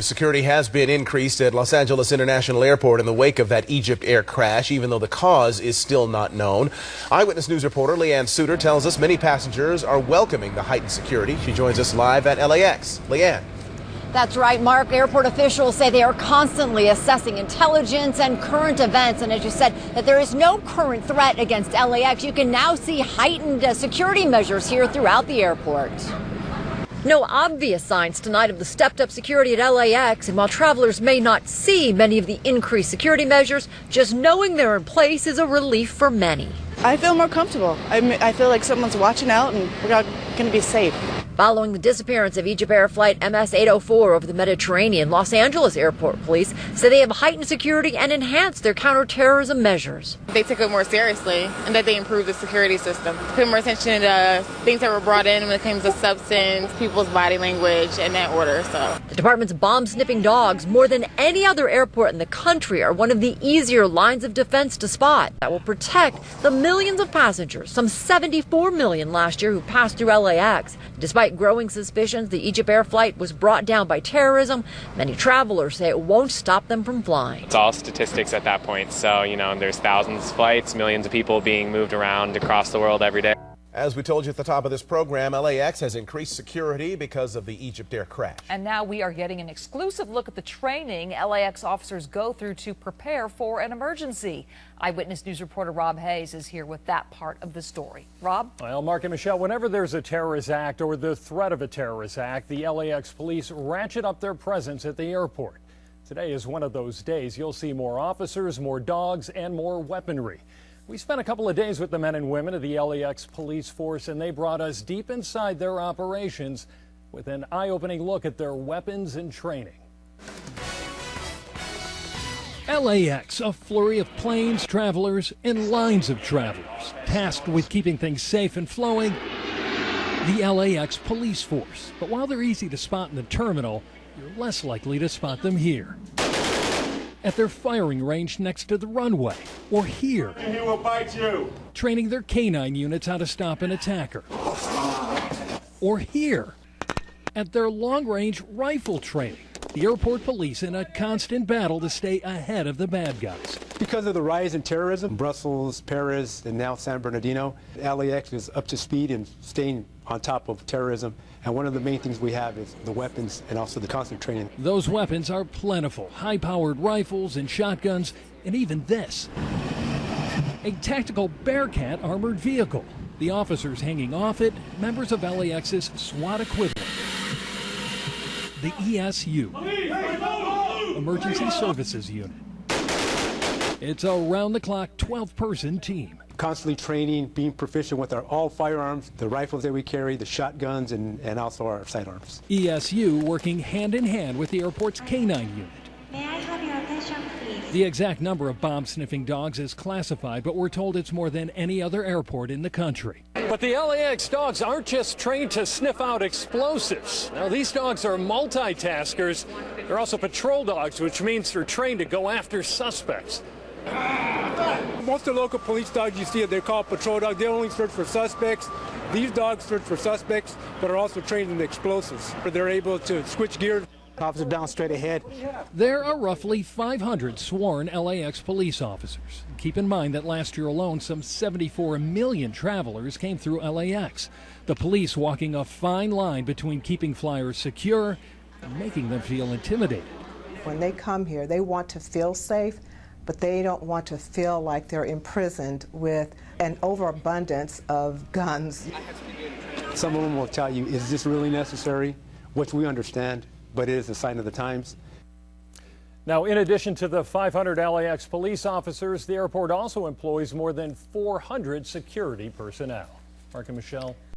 Security has been increased at Los Angeles International Airport in the wake of that Egypt Air crash, even though the cause is still not known. Eyewitness News reporter Leanne Suter tells us many passengers are welcoming the heightened security. She joins us live at LAX. Leanne. That's right, Mark. Airport officials say they are constantly assessing intelligence and current events. And as you said, that there is no current threat against LAX. You can now see heightened security measures here throughout the airport. No obvious signs tonight of the stepped-up security at LAX, and while travelers may not see many of the increased security measures, just knowing they're in place is a relief for many. I feel more comfortable. I feel like someone's watching out and we're going to be safe. Following the disappearance of Egypt Air Flight MS-804 over the Mediterranean, Los Angeles Airport Police say they have heightened security and enhanced their counterterrorism measures. They took it more seriously and that they improved the security system. Put more attention to things that were brought in when it comes to substance, people's body language, in that order. So the department's bomb-sniffing dogs, more than any other airport in the country, are one of the easier lines of defense to spot that will protect the millions of passengers, some 74 million last year, who passed through LAX. Despite growing suspicions the Egypt Air flight was brought down by terrorism, many travelers say it won't stop them from flying. It's all statistics at that point. So, there's thousands of flights, millions of people being moved around across the world every day. As we told you at the top of this program, LAX has increased security because of the Egypt Air crash. And now we are getting an exclusive look at the training LAX officers go through to prepare for an emergency. Eyewitness News reporter Rob Hayes is here with that part of the story. Rob? Well, Mark and Michelle, whenever there's a terrorist act or the threat of a terrorist act, the LAX police ratchet up their presence at the airport. Today is one of those days. You'll see more officers, more dogs, and more weaponry. We spent a couple of days with the men and women of the LAX police force, and they brought us deep inside their operations with an eye-opening look at their weapons and training. LAX, a flurry of planes, travelers, and lines of travelers. Tasked with keeping things safe and flowing, the LAX police force. But while they're easy to spot in the terminal, you're less likely to spot them here. At their firing range next to the runway, or here, he will bite you, training their canine units how to stop an attacker. Or here, at their long-range rifle training, the airport police in a constant battle to stay ahead of the bad guys. Because of the rise in terrorism, Brussels, Paris, and now San Bernardino, LAX is up to speed in staying on top of terrorism. And one of the main things we have is the weapons and also the constant training. Those weapons are plentiful, high-powered rifles and shotguns, and even this, a tactical BearCat armored vehicle. The officers hanging off it, members of LAX's SWAT equivalent, the ESU, Emergency Services Unit. It's a round-the-clock 12-person team. Constantly training, being proficient with all firearms, the rifles that we carry, the shotguns, and also our sidearms. ESU working hand-in-hand with the airport's canine unit. May I have your attention, please? The exact number of bomb-sniffing dogs is classified, but we're told it's more than any other airport in the country. But the LAX dogs aren't just trained to sniff out explosives. Now, these dogs are multitaskers. They're also patrol dogs, which means they're trained to go after suspects. Most of the local police dogs you see, they're called patrol dogs. They only search for suspects. These dogs search for suspects, but are also trained in explosives. They're able to switch gears. Officer down straight ahead. There are roughly 500 sworn LAX police officers. Keep in mind that last year alone, some 74 million travelers came through LAX. The police walking a fine line between keeping flyers secure and making them feel intimidated. When they come here, they want to feel safe, but they don't want to feel like they're imprisoned with an overabundance of guns. Some of them will tell you, is this really necessary? Which we understand, but it is a sign of the times. Now, in addition to the 500 LAX police officers, the airport also employs more than 400 security personnel. Mark and Michelle.